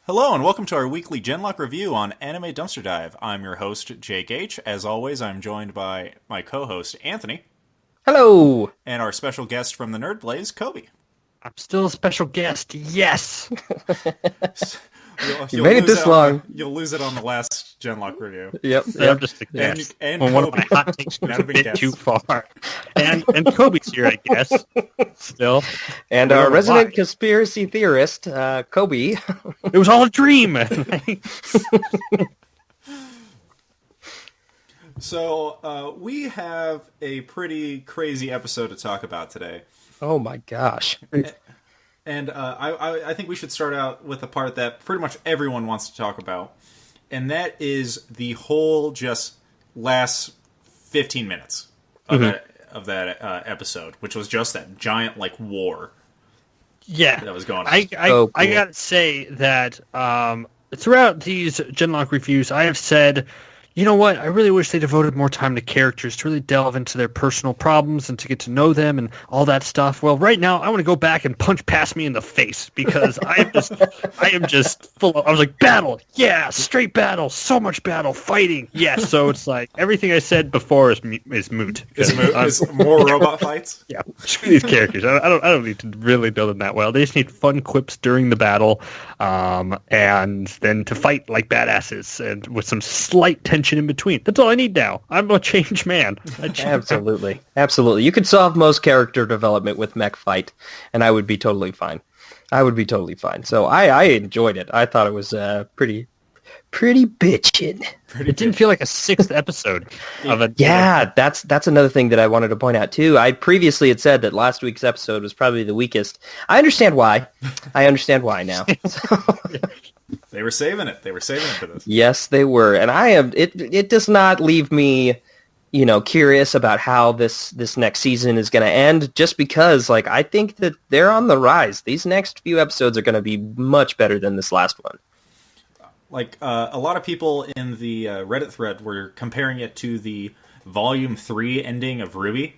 Hello and welcome to our weekly Genlock review on Anime Dumpster Dive. I'm your host, Jake H. As always, I'm joined by my co-host, Anthony, Hello. and our special guest from the Nerd Blaze, Coby. I'm still a special guest. Yes. You made it this long. You'll lose it on the last Genlock review. Yep. I'm just a guest. And well, one of my Coby. hot takes goes Never a been bit guessed. too far. And Kobe's here, I guess. Still. And I don't our know resident why. conspiracy theorist, Coby. It was all a dream. So, we have a pretty crazy episode to talk about today. Oh my gosh. And I think we should start out with a part that pretty much everyone wants to talk about. And that is the whole just last 15 minutes of that episode, which was just that giant, war Yeah. that was going on. I So cool. gotta say that throughout these Genlock reviews, I have said, you know what? I really wish they devoted more time to characters to really delve into their personal problems and to get to know them and all that stuff. Well, right now, I want to go back and punch past me in the face because I am just full of. I was like, battle, yeah, straight battle, so much battle, fighting, yes. So it's like everything I said before is moot. Is more robot fights? Yeah, screw these characters. I don't need to really know them that well. They just need fun quips during the battle, and then to fight like badasses and with some slight tension in between. That's all I need now. I'm a changed man. Absolutely. Absolutely. You could solve most character development with mech fight, and I would be totally fine. So I enjoyed it. I thought it was pretty bitchin'. It didn't feel like a sixth episode of a. Yeah, that's another thing that I wanted to point out too. I previously had said that last week's episode was probably the weakest. I understand why. I understand why now. They were saving it. They were saving it for this. Yes, they were, and I am. It does not leave me, curious about how this next season is going to end. Just because, I think that they're on the rise. These next few episodes are going to be much better than this last one. A lot of people in the Reddit thread were comparing it to the Volume 3 ending of Ruby.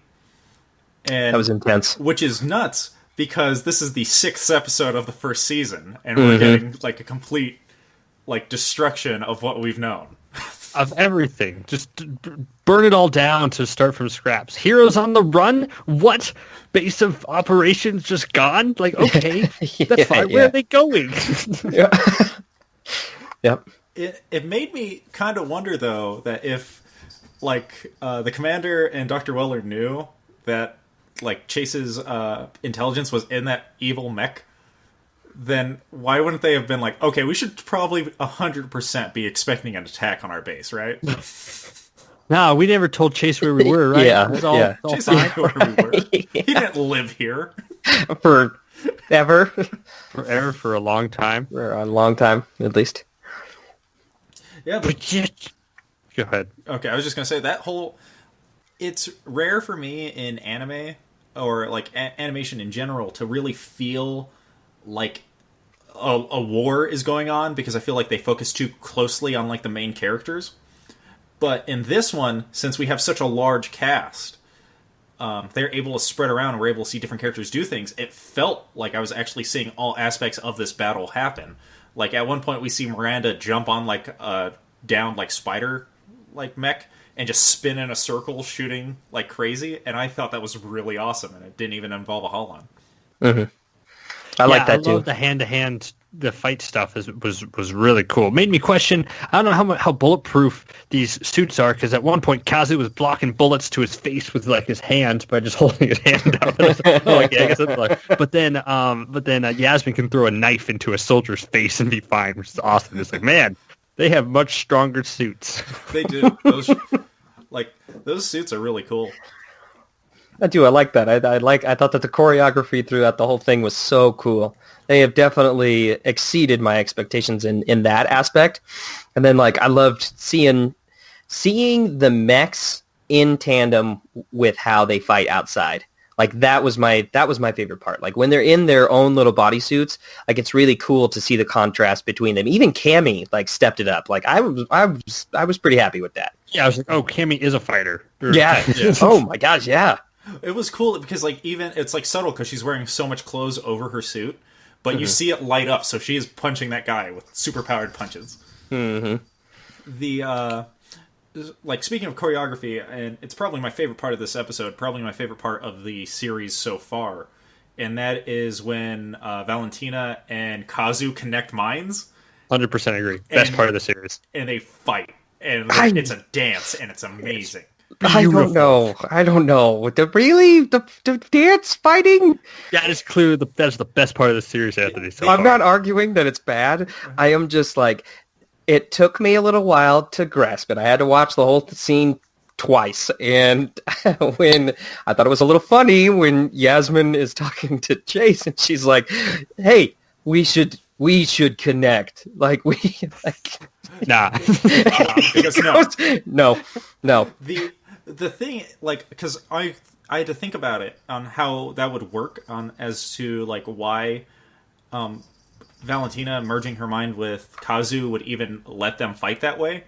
And That was intense. Which is nuts, because this is the 6th episode of the first season, and we're getting, a complete, destruction of what we've known. Of everything. Just burn it all down to start from scraps. Heroes on the run? What? Base of operations just gone? Okay, that's fine. Where are they going? Yeah. Yep. It made me kind of wonder, though, that if, the Commander and Dr. Weller knew that, Chase's intelligence was in that evil mech, then why wouldn't they have been okay, we should probably 100% be expecting an attack on our base, right? No, we never told Chase where we were, right? Yeah, It's all, yeah. it's all Chase fine. didn't know where we were. He didn't live here. Forever. Forever for a long time. For a long time, at least. Yeah, but Go ahead. okay, I was just going to say that whole... It's rare for me in anime, or, animation in general, to really feel like a war is going on, because I feel like they focus too closely on, the main characters. But in this one, since we have such a large cast, they're able to spread around, and we're able to see different characters do things. It felt like I was actually seeing all aspects of this battle happen. At one point, we see Miranda jump on, a down, spider, mech, and just spin in a circle, shooting like crazy. And I thought that was really awesome, and it didn't even involve a Holon. Mm-hmm. I like that I too. love the hand-to-hand, the fight stuff was really cool. Made me question, I don't know how bulletproof these suits are, because at one point Kazu was blocking bullets to his face with his hand by just holding his hand out. I guess that's but then Yasmin can throw a knife into a soldier's face and be fine, which is awesome. It's man, they have much stronger suits. They do. Those suits are really cool. I do. I like that. I thought that the choreography throughout the whole thing was so cool. They have definitely exceeded my expectations in that aspect. And then I loved seeing the mechs in tandem with how they fight outside. That was my favorite part. When they're in their own little bodysuits, it's really cool to see the contrast between them. Even Cammy stepped it up. I was pretty happy with that. Yeah, I was like, oh, Cammy is a fighter. Yeah. Oh my gosh, yeah. It was cool because even it's subtle because she's wearing so much clothes over her suit, but you see it light up. So she is punching that guy with superpowered punches. The like, speaking of choreography, and it's probably my favorite part of this episode, probably my favorite part of the series so far, and that is when Valentina and Kazu connect minds. 100% agree. Best part of the series. And they fight. And it's a dance, and it's amazing. I don't know. The dance fighting? That is clearly that's the best part of the series, Anthony. I'm not arguing that it's bad. I am just like, it took me a little while to grasp it. I had to watch the whole scene twice, and when I thought it was a little funny when Yasmin is talking to Chase, and she's like, "Hey, we should connect." Like nah. Because no. The thing, like, because I had to think about it on how that would work on as to like why Valentina merging her mind with Kazu would even let them fight that way.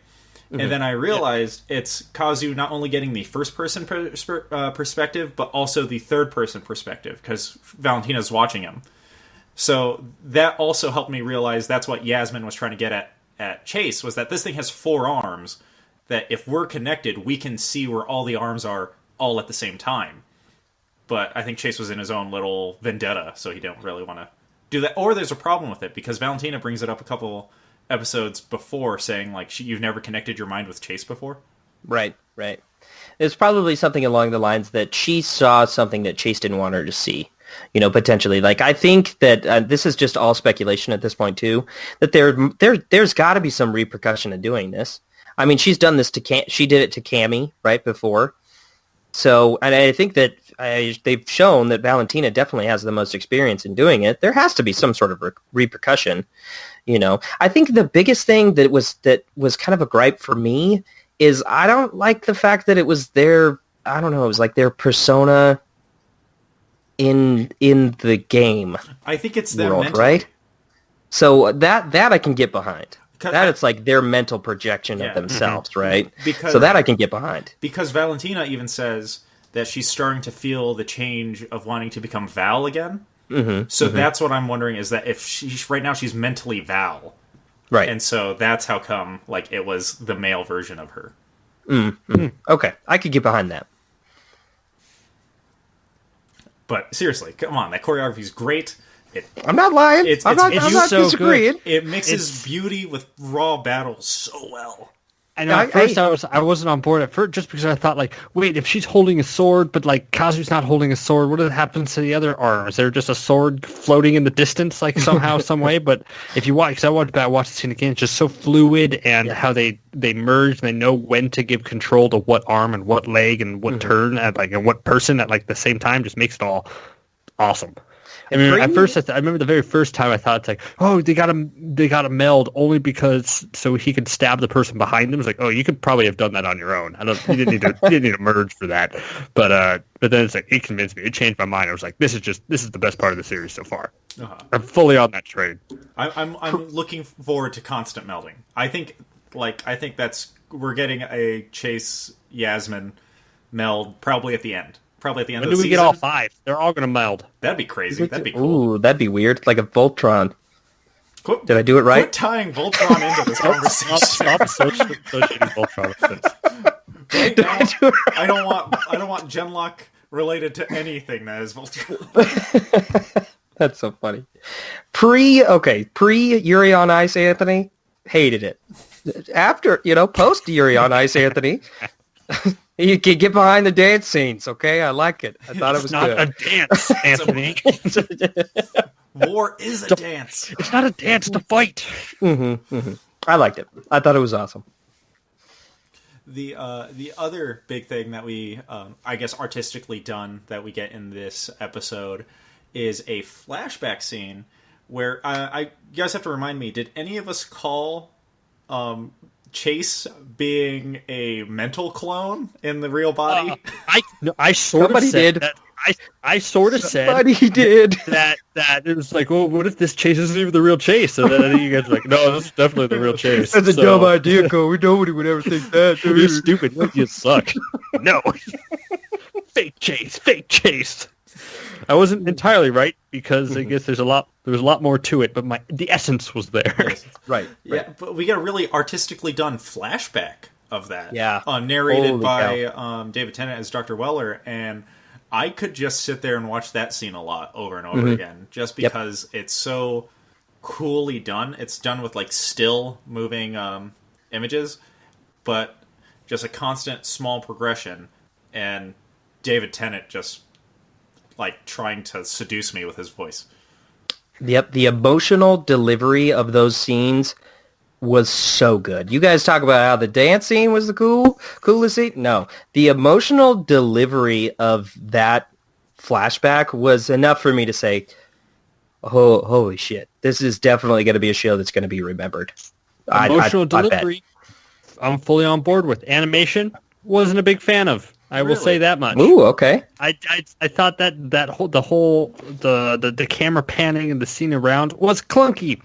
And then I realized it's Kazu not only getting the first-person perspective, but also the third-person perspective, because Valentina's watching him. So that also helped me realize that's what Yasmin was trying to get at Chase, was that this thing has 4 arms, that if we're connected, we can see where all the arms are all at the same time. But I think Chase was in his own little vendetta, so he didn't really want to do that. Or there's a problem with it, because Valentina brings it up a couple episodes before, saying like you've never connected your mind with Chase before. Right. It's probably something along the lines that she saw something that Chase didn't want her to see. Potentially. Like, I think that this is just all speculation at this point too. That there's got to be some repercussion in doing this. I mean, she's done this she did it to Cammy right before. So, and I think that they've shown that Valentina definitely has the most experience in doing it. There has to be some sort of repercussion. I think the biggest thing that was kind of a gripe for me is I don't like the fact that it was their, I don't know, it was like their persona in the game. I think it's their world, right? So that I can get behind. It's like their mental projection of themselves, right? So that I can get behind. Because Valentina even says that she's starting to feel the change of wanting to become Val again. So that's what I'm wondering, is that if right now she's mentally Val, right? And so that's how come like it was the male version of her. Okay, I could get behind that. But seriously, come on, that choreography is great. I'm not lying. I'm not so disagreeing. Good. It mixes beauty with raw battle so well. And at first I wasn't on board at first, just because I thought, like, wait, if she's holding a sword, but like Kazu's not holding a sword, what happens to the other arm? Is there just a sword floating in the distance, like somehow, some way? But if you watch, because I watched the scene again, it's just so fluid, and how they merge, and they know when to give control to what arm and what leg and what turn and what person at like the same time, just makes it all awesome. I mean, at first, I remember the very first time I thought, it's like, oh, they got to meld only because so he could stab the person behind him. It's like, oh, you could probably have done that on your own. You didn't need to merge for that. But then it's like, it convinced me. It changed my mind. I was like, this is the best part of the series so far. I'm fully on that train. I'm looking forward to constant melding. I think that's, we're getting a Chase Yasmin meld probably at the end. Probably at the end of the season. When do we get all 5? They're all going to meld. That'd be crazy. That'd be cool. Ooh, that'd be weird. Like a Voltron. Did I do it right? Quit tying Voltron into this conversation. Stop associating Voltron with this. I don't want Genlock related to anything that is Voltron. That's so funny. Pre Yuri on Ice, Anthony, hated it. After, post Yuri on Ice, Anthony, you can get behind the dance scenes, okay? I like it. I thought it was good. It's not a dance, Anthony. War is a dance. It's not a dance to fight. I liked it. I thought it was awesome. The other big thing that we, I guess, artistically done that we get in this episode is a flashback scene where you guys have to remind me, did any of us call Chase being a mental clone in the real body? I sort of said that. I sort of said that it was like, well, what if this Chase isn't even the real Chase? And then you guys are like, no, this is definitely the real Chase. That's a dumb idea, Coby. Nobody would ever think that. You're stupid. You suck. No. Fake Chase. I wasn't entirely right because I guess there was a lot more to it, but the essence was there. Yes. Right. Yeah, but we got a really artistically done flashback of that. Yeah. Narrated Holy by David Tennant as Dr. Weller, and I could just sit there and watch that scene a lot over and over again, just because it's so coolly done. It's done with like still moving images, but just a constant small progression, and David Tennant just like trying to seduce me with his voice. Yep, the emotional delivery of those scenes was so good. You guys talk about how the dance scene was the coolest scene. No, the emotional delivery of that flashback was enough for me to say, "Oh, holy shit! This is definitely going to be a show that's going to be remembered." Emotional I bet. delivery, I'm fully on board with. Animation, wasn't a big fan of. I will say that much. Ooh, okay. I thought the camera panning and the scene around was clunky.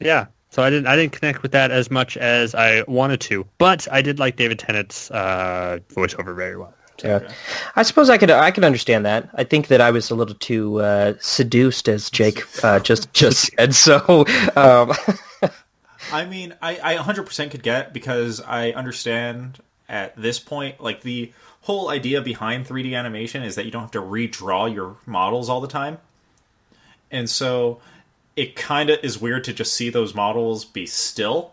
Yeah, so I didn't connect with that as much as I wanted to, but I did like David Tennant's voiceover very well. Yeah. I suppose I could understand that. I think that I was a little too seduced, as Jake just said. So, I mean, I 100% could get it, because I understand at this point, like, the whole idea behind 3D animation is that you don't have to redraw your models all the time. And so it kind of is weird to just see those models be still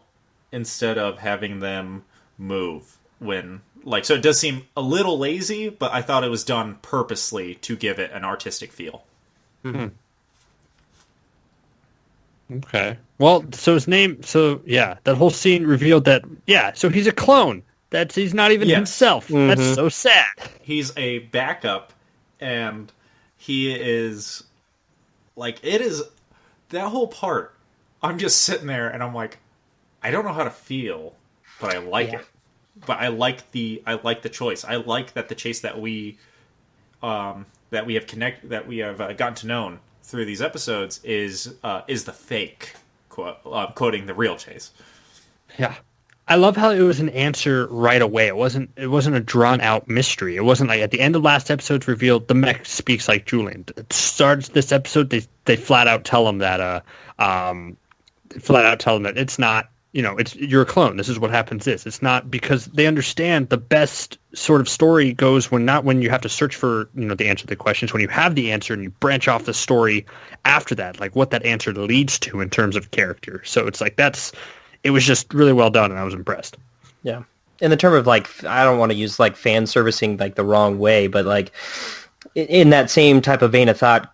instead of having them move when, like, so it does seem a little lazy, but I thought it was done purposely to give it an artistic feel. Mm-hmm. Okay. Well, so that whole scene revealed that, so he's a clone. He's not even himself. Mm-hmm. That's so sad. He's a backup, and he is, like, it is, that whole part, I'm just sitting there, and I'm like, I don't know how to feel, but I like it. But I like the choice. I like that the chase that we have gotten to know through these episodes is the fake, quoting the real chase. Yeah. I love how it was an answer right away. It wasn't a drawn out mystery. It wasn't like at the end of last episode's revealed the mech speaks like Julian. It starts this episode, they flat out tell him that it's not, you're a clone. This is what happens. It's not, because they understand the best sort of story goes when you have to search for, the answer to the questions, when you have the answer and you branch off the story after that, like what that answer leads to in terms of character. So it's like it was just really well done, and I was impressed. Yeah. In the term of, like, I don't want to use, like, fan servicing, like, the wrong way, but, like, in that same type of vein of thought,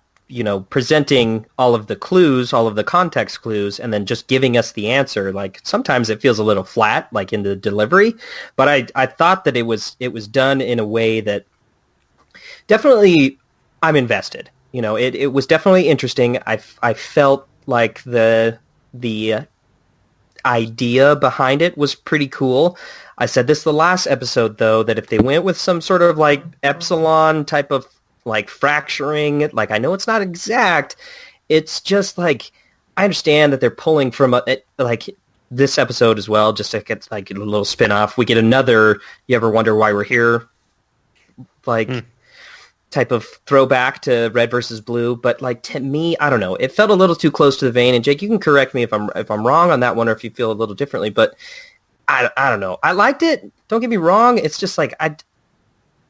presenting all of the clues, all of the context clues, and then just giving us the answer, like, sometimes it feels a little flat, like, in the delivery, but I thought that it was done in a way that definitely I'm invested. It was definitely interesting. I felt like the idea behind it was pretty cool. I said this the last episode, though, that if they went with some sort of, like, epsilon type of, like, fracturing, like, I know it's not exact, it's just, like, I understand that they're pulling from, like, this episode as well, just to get, like, a little spin-off. We get another, you ever wonder why we're here, like, type of throwback to Red versus Blue, but, like, to me, I don't know, it felt a little too close to the vein, and Jake, you can correct me if I'm wrong on that one, or if you feel a little differently, but I don't know. I liked it, don't get me wrong, it's just, like,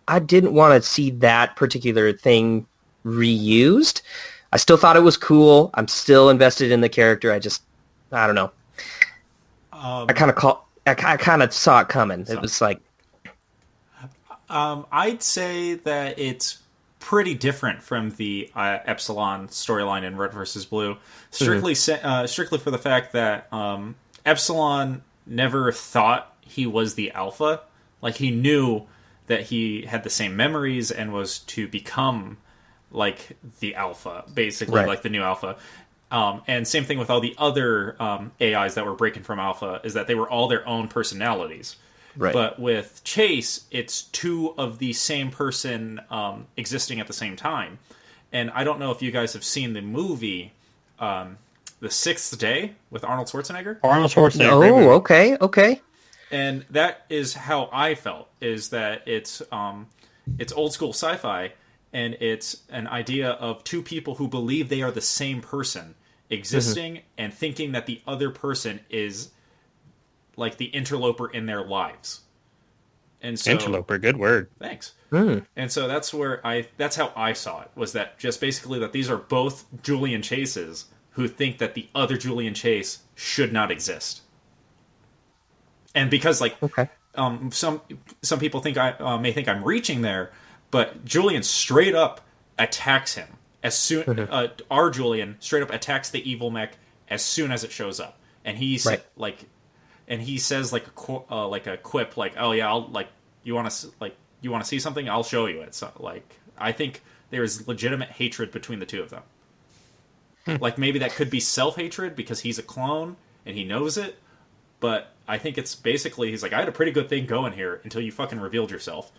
I didn't want to see that particular thing reused. I still thought it was cool. I'm still invested in the character. I don't know. I kind of saw it coming. It was like, I'd say that it's pretty different from the Epsilon storyline in Red versus Blue. Strictly for the fact that Epsilon never thought he was the Alpha. Like, he knew that he had the same memories and was to become like the Alpha, basically, right. Like the new Alpha. And same thing with all the other AIs that were breaking from Alpha, is that they were all their own personalities. Right. But with Chase, it's two of the same person existing at the same time. And I don't know if you guys have seen the movie The Sixth Day with Arnold Schwarzenegger. Oh, okay. And that is how I felt, is that it's old school sci-fi, and it's an idea of two people who believe they are the same person existing and thinking that the other person is like the interloper in their lives. And so, Interloper, good word. Thanks. And so that's how I saw it, was that just basically that these are both Julian Chases who think that the other Julian Chase should not exist. And because some people think I may think I'm reaching there, but Julian straight up attacks him as soon our Julian straight up attacks the evil mech as soon as it shows up, and he's and he says like a quip like, "Oh yeah, I'll you want to see something? I'll show you it." So I think there's legitimate hatred between the two of them. Like maybe that could be self-hatred because he's a clone and he knows it, but I think it's basically he's like, I had a pretty good thing going here until you fucking revealed yourself.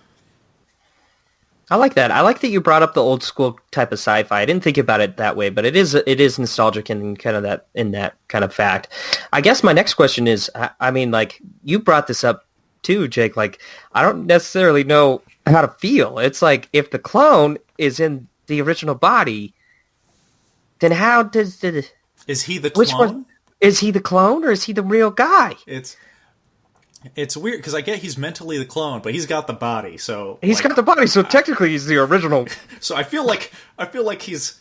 I like that. I like that you brought up the old school type of sci-fi. I didn't think about it that way, but it is nostalgic in kind of that kind of fact. I guess my next question is, I mean, like you brought this up too, Jake. Like I don't necessarily know how to feel. It's like if the clone is in the original body, then how does is he the clone? Which one is he, the clone, or is he the real guy? It's weird because I get he's mentally the clone, but he's got the body. So he's got the body. So technically, he's the original. So I feel like he's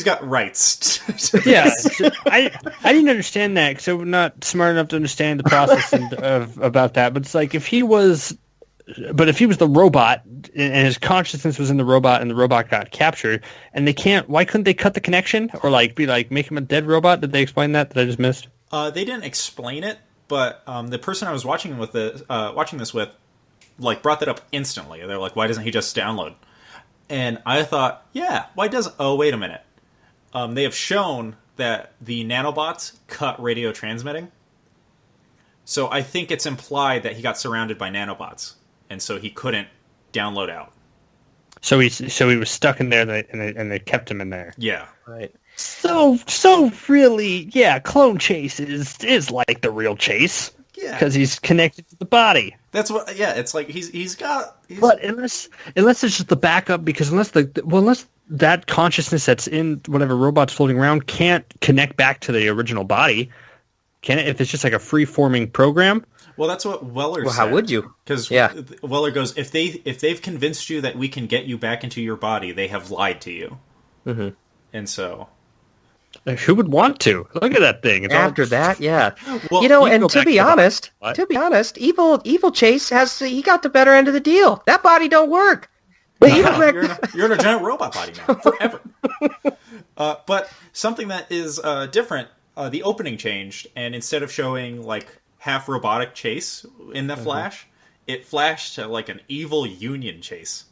got rights. Yeah, I didn't understand that because I'm not smart enough to understand the process about that. But it's like if he was the robot and his consciousness was in the robot and the robot got captured and why couldn't they cut the connection or make him a dead robot? Did they explain that I just missed? They didn't explain it, but the person I was watching this with brought that up instantly. They're like, why doesn't he just download? And I thought, yeah, why doesn't? Oh, wait a minute. They have shown that the nanobots cut radio transmitting. So I think it's implied that he got surrounded by nanobots, and so he couldn't download out. So he was stuck in there, and they kept him in there. Yeah. Right. So really, yeah, clone Chase is like the real Chase. Yeah. Because he's connected to the body. That's what. Yeah, it's like he's got. But unless it's just the backup, because unless that consciousness that's in whatever robot's floating around can't connect back to the original body, can it? If it's just like a free-forming program. Well, that's what Weller said. Well, how would you? Because Weller goes, if they've convinced you that we can get you back into your body, they have lied to you. Mm-hmm. And so. Who would want to? Look at that thing. That, yeah. Well, and to be honest, evil Chase he got the better end of the deal. That body don't work. You're in a giant robot body now, forever. But something that is different, the opening changed, and instead of showing half robotic Chase in the Flash, it flashed to an evil Union Chase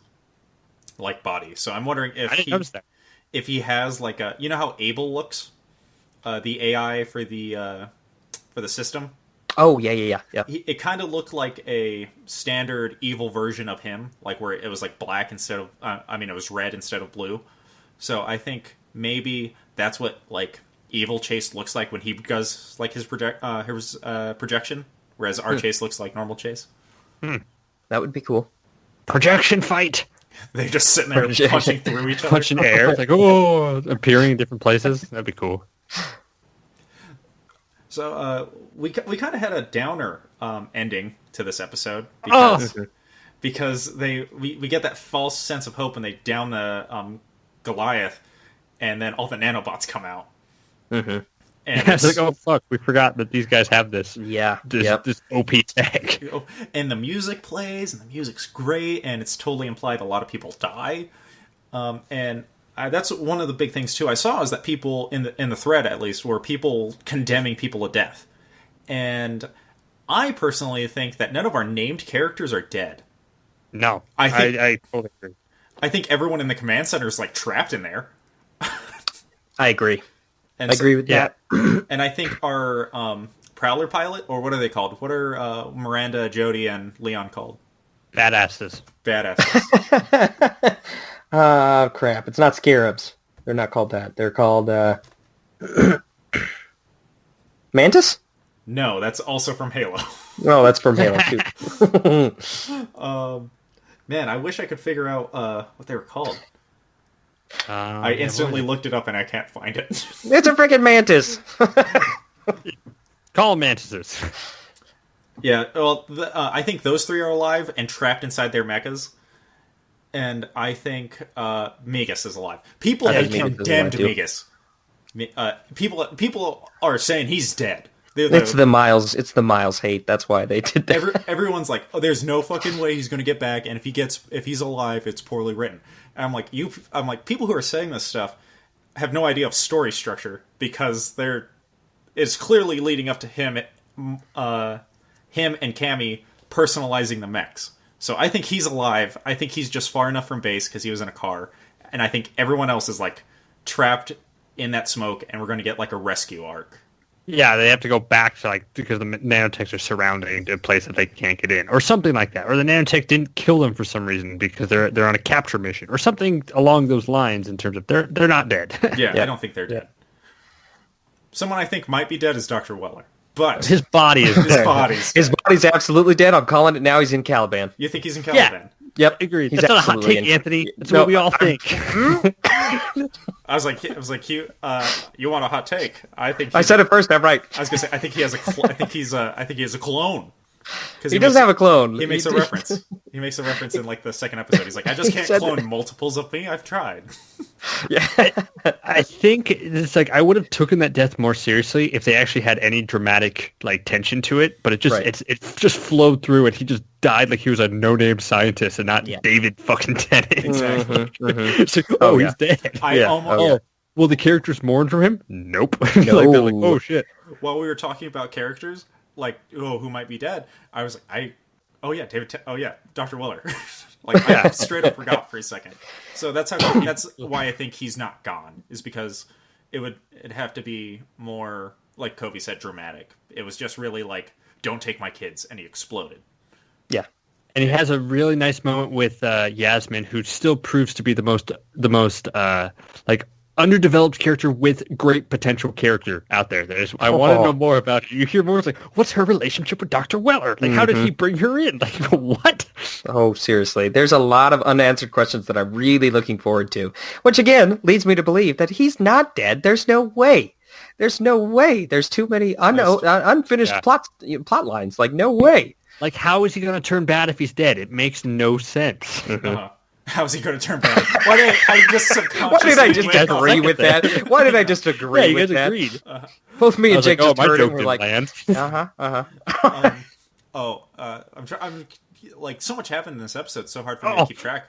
body. So I'm wondering if I didn't notice that. If he has you know how Abel looks, the AI for the system. Oh yeah. It kind of looked like a standard evil version of him, where it was black instead of it was red instead of blue. So I think maybe that's what evil Chase looks like when he does his projection, whereas our Chase looks like normal Chase. That would be cool. Projection fight. They're just sitting there punching through each other. Punching air. It's appearing in different places. That'd be cool. So we kind of had a downer ending to this episode because we get that false sense of hope when they down the Goliath, and then all the nanobots come out. Mm-hmm. And it's like, oh fuck, we forgot that these guys have this. Yeah. This OP tech. And the music plays, and the music's great, and it's totally implied a lot of people die. That's one of the big things too I saw, is that people in the thread, at least, were people condemning people to death. And I personally think that none of our named characters are dead. No, I totally agree. I think everyone in the command center is trapped in there. I agree. I agree with that. And I think our Prowler pilot, or what are they called? What are Miranda, Jody, and Leon called? Badasses. Crap. It's not Scarabs. They're not called that. They're called Mantis? No, that's also from Halo. No, that's from Halo too. Man, I wish I could figure out what they were called. I Yeah, instantly looked it up and I can't find it. It's a freaking mantis. call them mantises. Yeah, well, I think those three are alive and trapped inside their mechas. And I think Megas is alive. People have condemned Megas. People are saying he's dead. It's the Miles hate. That's why they did that. Everyone's like, "Oh, there's no fucking way he's going to get back." And if he's alive, it's poorly written. And I'm like, people who are saying this stuff have no idea of story structure because it's clearly leading up to him and Cammy personalizing the mechs. So I think he's alive. I think he's just far enough from base because he was in a car, and I think everyone else is like trapped in that smoke, and we're going to get like a rescue arc. Yeah, they have to go back to because the nanotechs are surrounding a place that they can't get in, or something like that, or the nanotech didn't kill them for some reason because they're on a capture mission, or something along those lines. In terms of they're not dead. Yeah, I don't think they're dead. Someone I think might be dead is Dr. Weller, but his body is his body's absolutely dead. I'm calling it now. He's in Caliban. You think he's in Caliban? Yeah. Yep, agreed. That's not a hot take, Anthony. That's what we all think. I was like, you want a hot take? I said it first. I'm right. I was gonna say, I think he has I think he has a clone. He does have a clone. He makes a reference. He makes a reference in like the second episode. He's like, I just can't clone multiples of me. I've tried. Yeah, I think it's like I would have taken that death more seriously if they actually had any dramatic like tension to it. But it just flowed through, and he just died like he was a no-name scientist and not David fucking Tennant. Exactly. It's like, he's dead. Will the characters mourn from him? Nope. No. Like, they're like, oh shit. While we were talking about characters, like, who might be dead, I was like, Dr. Weller. Like, I straight up forgot for a second. So that's why I think he's not gone, is because it'd have to be more, like Coby said, dramatic. It was just really like, don't take my kids, and he exploded. Yeah. And he has a really nice moment with Yasmin, who still proves to be the most like underdeveloped character with great potential character out there. I want to know more about it. You hear more. It's like, what's her relationship with Dr. Weller? Like, how did he bring her in? Like, what? Oh, seriously. There's a lot of unanswered questions that I'm really looking forward to, which again leads me to believe that he's not dead. There's no way. There's no way. There's too many unfinished plot lines. Like, no way. Like, how is he going to turn bad if he's dead? It makes no sense. How is he going to turn bad? Why did I just agree with that? Why did I just agree with that? Agreed. Both me and Jake just heard it. We're like, land. I'm like, so much happened in this episode. It's so hard for me to keep track.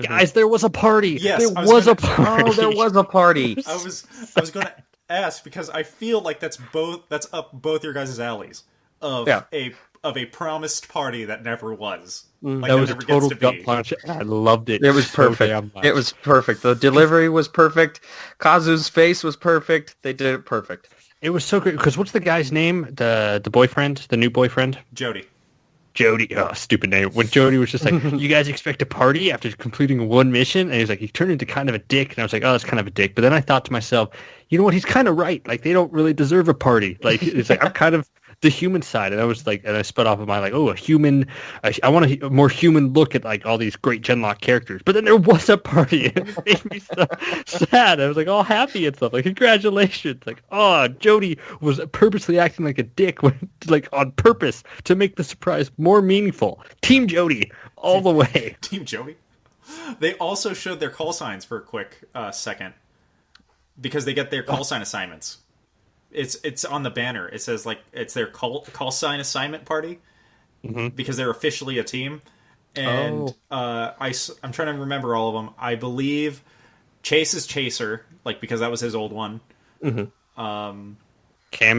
Guys, there was a party. Yes, there was a party. Oh, there was a party. I was going to ask because I feel like that's up both your guys' alleys of a promised party that never was. Like, that was a total gut punch. I loved it. It was perfect. It was perfect. The delivery was perfect. Kazu's face was perfect. They did it perfect. It was so great because what's the guy's name? The boyfriend, the new boyfriend, Jody. Oh, stupid name. When Jody was just like, "You guys expect a party after completing one mission?" and he's like, he turned into kind of a dick, and I was like, "Oh, that's kind of a dick." But then I thought to myself, you know what? He's kind of right. Like, they don't really deserve a party. Like, it's like I'm kind of the human side, and I was like, and I spun off of my like, oh, a human. I want a more human look at like all these great Genlock characters. But then there was a party, and it made me so sad. I was like all happy and stuff. Like, congratulations! Like, oh, Jody was purposely acting like a dick, like on purpose to make the surprise more meaningful. Team Jody, all the way. Team Jody. They also showed their call signs for a quick second because they get their call sign assignments. It's on the banner. It says like it's their call sign assignment party because they're officially a team. And I'm trying to remember all of them. I believe Chase is Chaser, like because that was his old one. Cam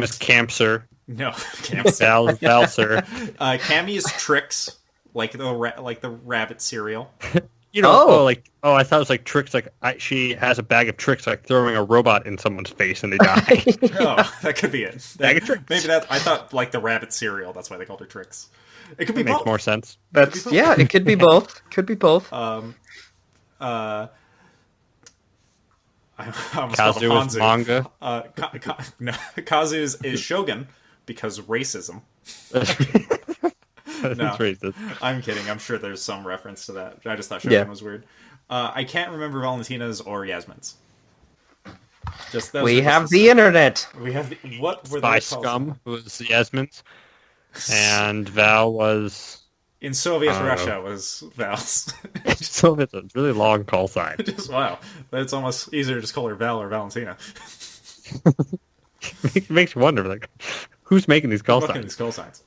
is Campser. No, Campser. Valser. Cammy is Trix, like the rabbit cereal. You know, I thought it was like tricks. Like she has a bag of tricks, like throwing a robot in someone's face and they die. Oh, that could be it. Bag of tricks. Maybe I thought like the rabbit cereal. That's why they called her Tricks. It could be makes both. More sense. It could be both. Could be both. Kazu is manga. Kazu is Shogun because racism. No, racist. I'm kidding. I'm sure there's some reference to that. I just thought Shogun was weird. I can't remember Valentina's or Yasmin's. Just we have the internet. We have what were Spy they called? Scum was Yasmin's, and Val was In Soviet Russia was Val's. so it's a really long call sign. Just wow, that's almost easier to just call her Val or Valentina. It makes you wonder, like, who's making these call Making signs? these call signs.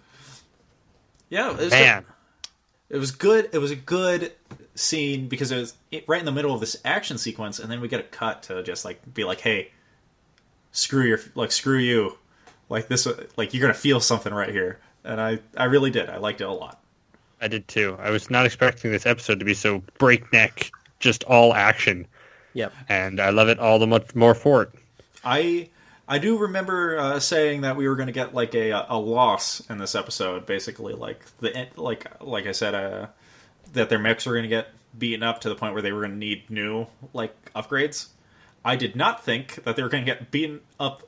Yeah, it was good. It was a good scene because it was right in the middle of this action sequence, and then we get a cut to just like be like, "Hey, screw you, like this, like you're gonna feel something right here." And I really did. I liked it a lot. I did too. I was not expecting this episode to be so breakneck, just all action. Yep. And I love it all the much more for it. I do remember saying that we were going to get like a loss in this episode, basically like like I said that their mechs were going to get beaten up to the point where they were going to need new like upgrades. I did not think that they were going to get beaten up.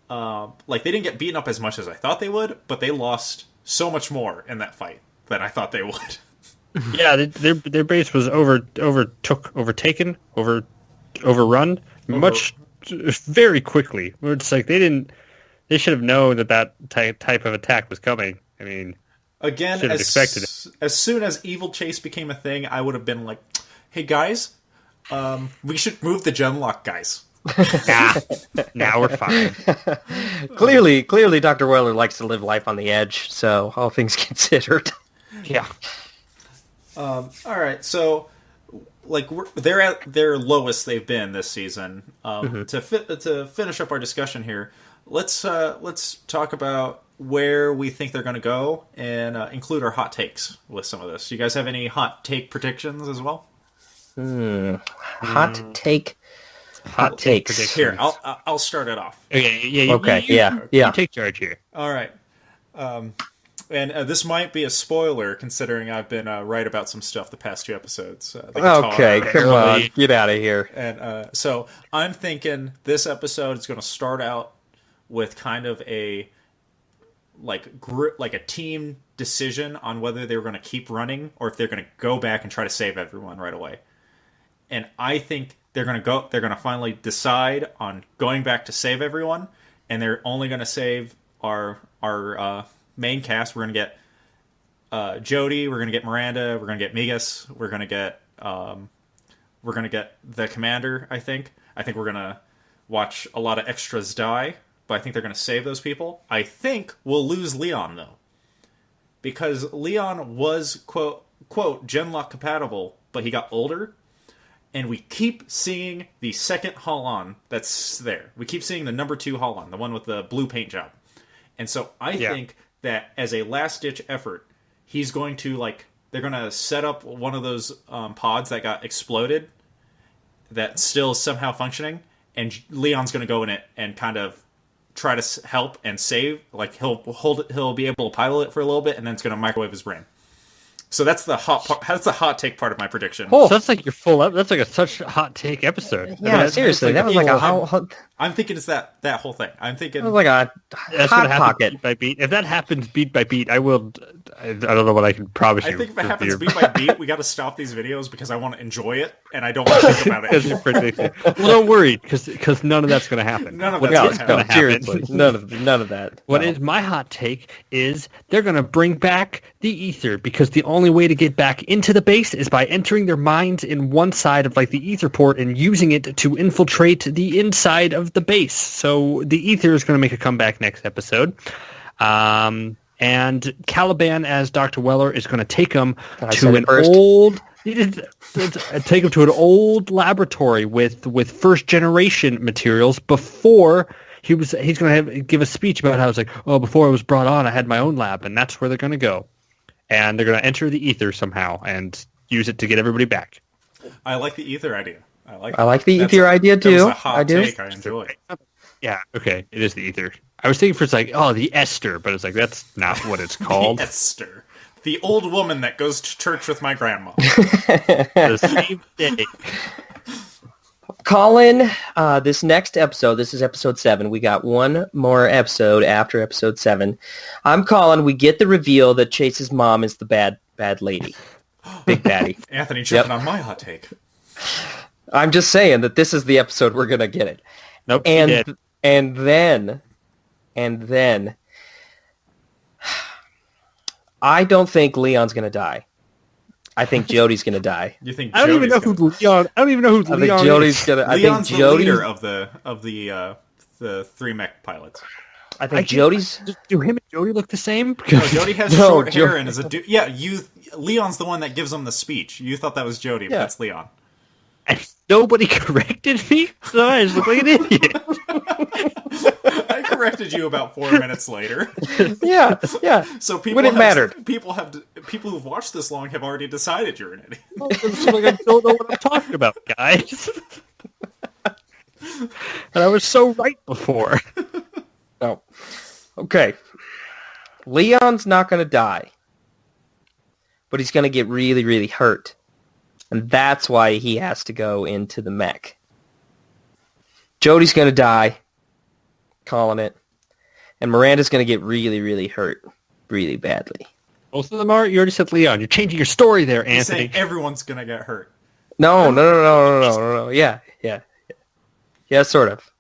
Like they didn't get beaten up as much as I thought they would, but they lost so much more in that fight than I thought they would. Yeah, their base was overtaken, overrun very quickly. It's like they should have known that type of attack was coming. I mean, Again, should have expected it. As soon as Evil Chase became a thing, I would have been like, "Hey guys, we should move the Genlock guys." Now we're fine. Clearly, Dr. Weller likes to live life on the edge. So all things considered, Yeah. All right, so like they're at their lowest they've been this season. To finish up our discussion here, let's talk about where we think they're going to go and include our hot takes with some of this. You guys have any hot take predictions as well? hot takes. Predictions. Here, I'll start it off. Okay. Yeah. Okay, You yeah. take charge here. All right. And this might be a spoiler, considering I've been right about some stuff the past 2 episodes. The guitar, Okay, come on, get out of here. And so I'm thinking this episode is going to start out with kind of a like a team decision on whether they were going to keep running or if they're going to go back and try to save everyone right away. And I think they're going to finally decide on going back to save everyone, and they're only going to save our main cast. We're going to get Jody, we're going to get Miranda, we're going to get Migas, we're going to get the commander, I think we're going to watch a lot of extras die, but I think they're going to save those people. I think we'll lose Leon, though, because Leon was quote Genlock compatible, but he got older. And we keep seeing the second Holon that's there. We keep seeing the number 2 Holon, the one with the blue paint job. And so I think that as a last-ditch effort, he's going to, they're going to set up one of those pods that got exploded that's still somehow functioning, and Leon's going to go in it and kind of try to help and save. Like, he'll be able to pilot it for a little bit, and then it's going to microwave his brain. So that's the hot take part of my prediction. Oh, so that's like your full up. That's like such a hot take episode. Yeah, seriously, that was like a I'm thinking it's that whole thing. I'm thinking that was like a hot pocket beat by beat. If that happens beat by beat, I will. I don't know what I can promise you. I think if it happens beat by beat, we got to stop these videos because I want to enjoy it and I don't want to think about it. Well, don't worry, because none of that's going to happen. None of that's going to happen. Seriously, none of that. What is my hot take is they're going to bring back the ether, because the only way to get back into the base is by entering their minds in one side of like the ether port and using it to infiltrate the inside of the base. So the ether is going to make a comeback next episode. And Caliban as Dr. Weller is going to take them to an old laboratory with first generation materials before he's going to give a speech about how it's like, oh, before I was brought on, I had my own lab, and that's where they're going to go. And they're going to enter the ether somehow and use it to get everybody back. I like the ether idea. I like the ether idea too. That was a hot take. I enjoy it. Yeah, okay, it is the ether. I was thinking for it's like, oh, the Esther, but it's like, that's not what it's called. The Esther. The old woman that goes to church with my grandma. The same thing. Colin, this next episode, this is episode 7. We got one more episode after episode 7. I'm calling, we get the reveal that Chase's mom is the bad lady. Big baddie. Anthony tripping on my hot take. I'm just saying that this is the episode we're going to get it. Nope, and then, I don't think Leon's going to die. I think Jody's going to die. You think I don't even know who Leon. I don't even know who I think Leon Jody's is. going to. Leon's the leader of the 3 mech pilots. I think Jody's. Do him and Jody look the same? No, Jody has short hair and is a dude. Yeah, Leon's the one that gives him the speech. You thought that was Jody, but that's Leon. And nobody corrected me, so I just look like an idiot. I corrected you about 4 minutes later. Yeah. So people when it mattered. People who've watched this long have already decided you're an idiot. It's like I don't know what I'm talking about, guys. And I was so right before. No. Okay. Leon's not going to die. But he's going to get really, really hurt. And that's why he has to go into the mech. Jody's going to die. Calling it. And Miranda's going to get really, really hurt. Really badly. Both of them are? You already said Leon. You're changing your story there, He's Anthony. saying everyone's gonna get hurt. No. Yeah. Yeah, sort of.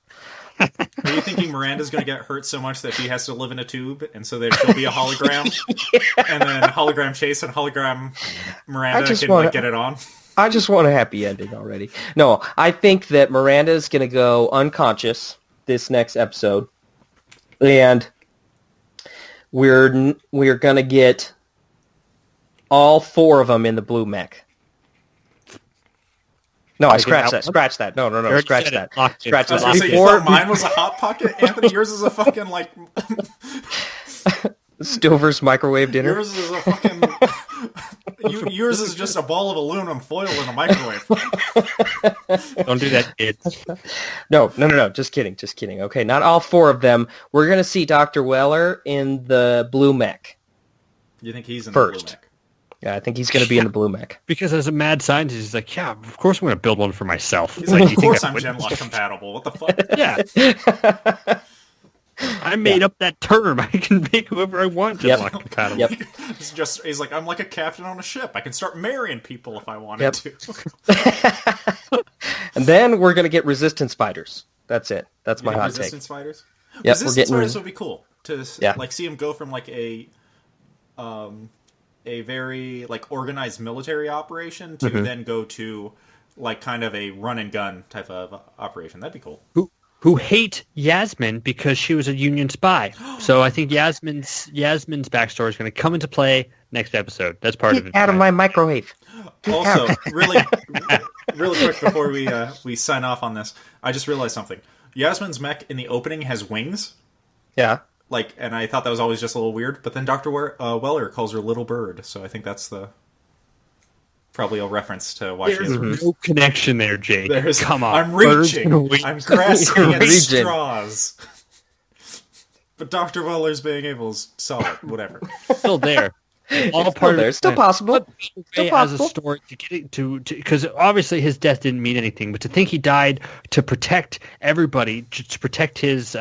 Are you thinking Miranda's going to get hurt so much that she has to live in a tube, and so there she'll be a hologram, and then hologram Chase and hologram Miranda can get it on? I just want a happy ending already. No, I think that Miranda is going to go unconscious this next episode, and we're going to get all 4 of them in the blue mech. No, I scratched that. Scratch that. No. Scratch that. Scratch that. I was going to say, you thought mine was a Hot Pocket? Anthony, yours is a fucking, like... Stover's microwave dinner? Yours is a fucking... yours is just a ball of aluminum foil in a microwave. Don't do that, kids. No. Just kidding. Okay, not all 4 of them. We're going to see Dr. Weller in the blue mech. You think he's in first. the blue mech? Yeah, I think he's going to be in the blue mech. Because as a mad scientist, he's like, yeah, of course I'm going to build one for myself. He's like, of course I'm Genlock compatible. What the fuck? Yeah. I made up that term. I can make whoever I want Genlock compatible. Yep. He's like, I'm like a captain on a ship. I can start marrying people if I wanted to. And then we're going to get resistance fighters. That's it. That's my hot resistance take. Fighters? Yep, Resistance fighters would be cool. To see him go from like a very like organized military operation to then go to like kind of a run and gun type of operation. That'd be cool. Who hate Yasmin because she was a Union spy. So I think Yasmin's backstory is going to come into play next episode. That's part of it. Out of my microwave. Also, really quick before we sign off on this, I just realized something. Yasmin's mech in the opening has wings. Yeah. And I thought that was always just a little weird, but then Dr. Weller calls her Little Bird, so I think that's probably a reference to why she has wings. No connection there, Jake. Come on. I'm reaching. I'm grasping at straws. But Dr. Weller's being able is solid, whatever. Still there. All part of it. Still possible. As a story to get it to because obviously his death didn't mean anything, but to think he died to protect everybody, to protect his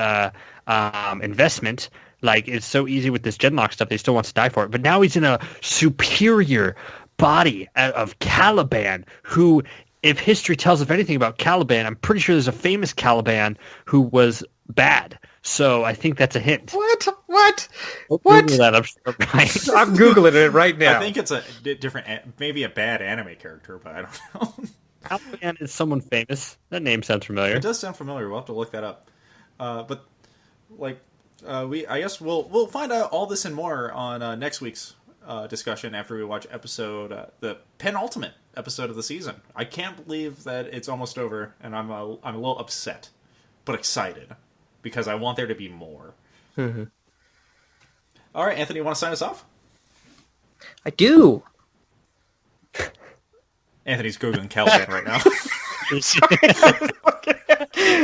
investment, like it's so easy with this Genlock stuff. They still wants to die for it, but now he's in a superior body of Caliban, who, if history tells us anything about Caliban, I'm pretty sure there's a famous Caliban who was bad. So I think that's a hint. What? Google that, I'm sure, right? I'm Googling it right now. I think it's a different, maybe a bad anime character, but I don't know. Caliban is someone famous. That name sounds familiar. It does sound familiar. We'll have to look that up. But like, I guess we'll find out all this and more on next week's discussion after we watch the penultimate episode of the season. I can't believe that it's almost over, and I'm a little upset, but excited because I want there to be more. Mm-hmm. All right, Anthony, you want to sign us off? I do. Anthony's Googling Caliban right now.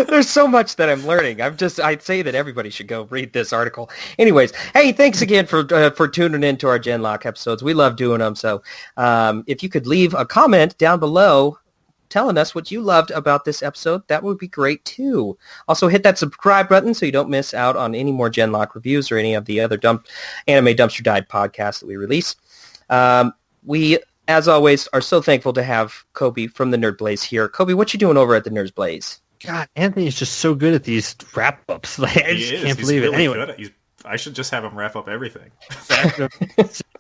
There's so much that I'm learning. I'd say that everybody should go read this article. Anyways, hey, thanks again for tuning in to our Genlock episodes. We love doing them. So if you could leave a comment down below telling us what you loved about this episode. That would be great, too. Also, hit that subscribe button so you don't miss out on any more Genlock reviews or any of the other Anime Dumpster Dive podcasts that we release. We, as always, are so thankful to have Coby from the Nerd Blaze here. Coby, what you doing over at the Nerd Blaze? God, Anthony is just so good at these wrap-ups. Like, I just can't believe it. Anyway, I should just have him wrap up everything.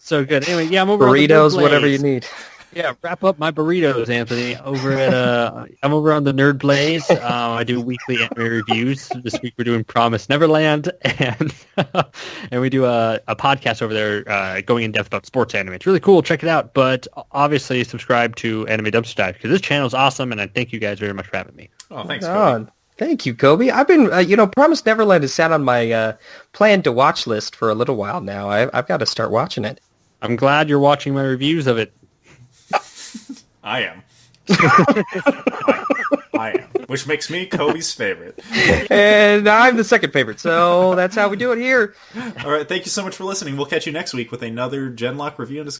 So good. Anyway, yeah, I'm over burritos, on the whatever you need. Yeah, wrap up my burritos, Anthony. Over at I'm over on the Nerd Blaze. I do weekly anime reviews. This week we're doing Promised Neverland, and and we do a podcast over there going in depth about sports anime. It's really cool. Check it out. But obviously, subscribe to Anime Dumpster Dive because this channel is awesome, and I thank you guys very much for having me. Oh, thanks, Coby. Thank you, Coby. I've been, Promised Neverland has sat on my planned to watch list for a little while now. I've got to start watching it. I'm glad you're watching my reviews of it. I am. I am. Which makes me Coby's favorite. And I'm the second favorite, so that's how we do it here. All right, thank you so much for listening. We'll catch you next week with another Genlock review and discussion.